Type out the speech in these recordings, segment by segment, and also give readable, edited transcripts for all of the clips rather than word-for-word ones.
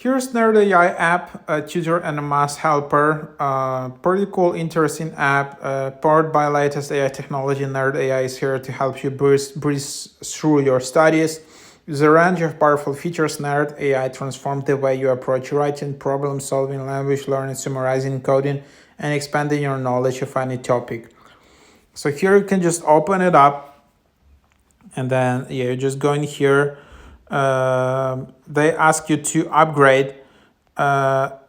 Here's Nerd AI app, a tutor and a math helper. Pretty cool, interesting app powered by latest AI technology. Nerd AI is here to help you breeze through your studies. With a range of powerful features, Nerd AI transforms the way you approach writing, problem solving, language learning, summarizing, coding, and expanding your knowledge of any topic. So here you can just open it up, and then you just go in here. They ask you to upgrade,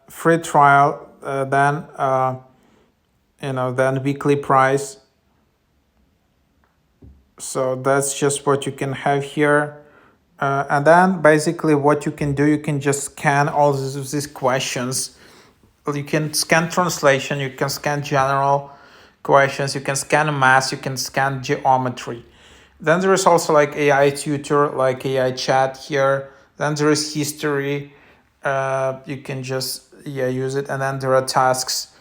free trial, then weekly price. So that's just what you can have here. And then basically what you can do, you can just scan all these questions. You can scan translation, you can scan general questions, you can scan math, you can scan geometry. Then there is also like AI tutor, like AI chat here. Then there is history. You can just use it, and then there are tasks.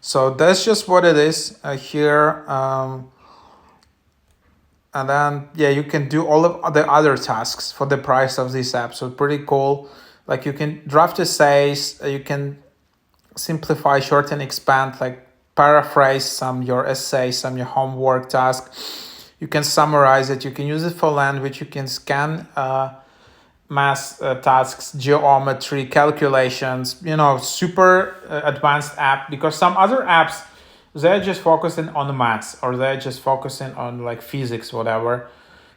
So that's just what it is here. And then you can do all of the other tasks for the price of this app. So pretty cool. Like you can draft essays, you can simplify, shorten, expand, like paraphrase some your essays, some your homework task. You can summarize it. You can use it for language. You can scan math tasks, geometry, calculations. Super advanced app, because some other apps, they're just focusing on the maths, or they're just focusing on like physics, whatever.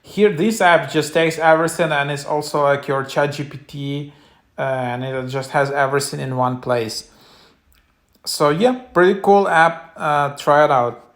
Here, this app just takes everything, and it's also like your ChatGPT, and it just has everything in one place. So pretty cool app. Try it out.